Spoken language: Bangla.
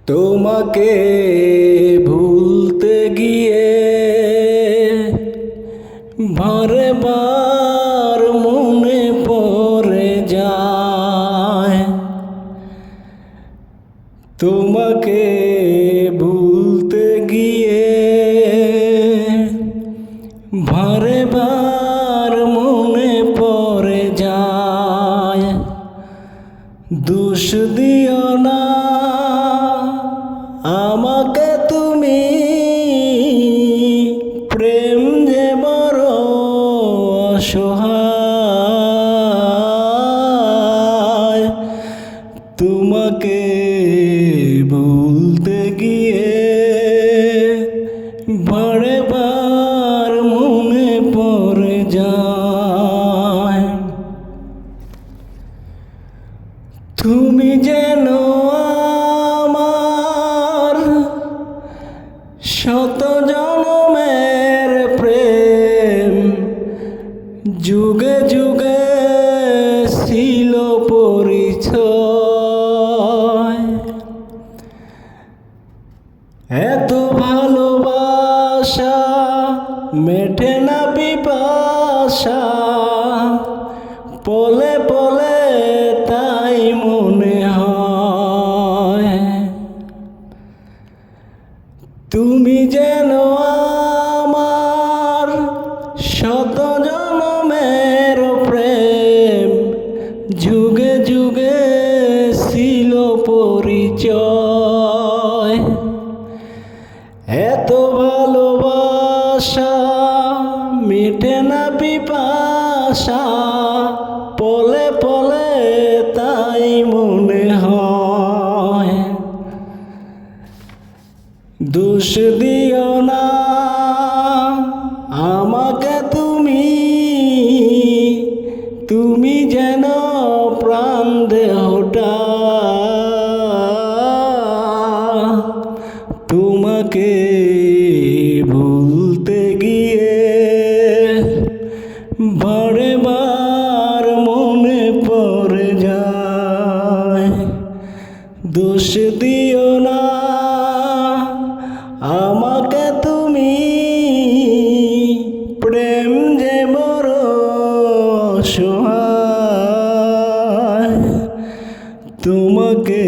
তোমাকে ভুলতে গিয়ে বারে বার মনে পড়ে যায়। তোমাকে ভুলতে গিয়ে বারে বার মনে পড়ে যায়। দোষ দিও না আমাকে তুমি, প্রেম যে বড় অসহায়। তোমাকে ভুলতে গিয়ে বারে বার মনে পড়ে যায়। তুমি যেন আমার শত জনমের প্রেম, যুগে যুগে ছিল পরিচয়। এত ভালোবাসা মেটে না পিপাসা, পলে পলে তাই মনে হয়। তুমি যেন আমার শত জনমের প্রেম, যুগে যুগে ছিল পরিচয়। এত ভালোবাসা মেটে না পিপাসা, পলে পলে তাই মনে হয়। দোষ দিও না আমাকে তুমি, তুমি যেন প্রাণ দেহটা। তোমাকে ভুলতে গিয়ে বারে বার মনে পড়ে যায়। দোষ দিও না আমাকে তুমি, প্রেম যে বড় অসহায়। তোমাকে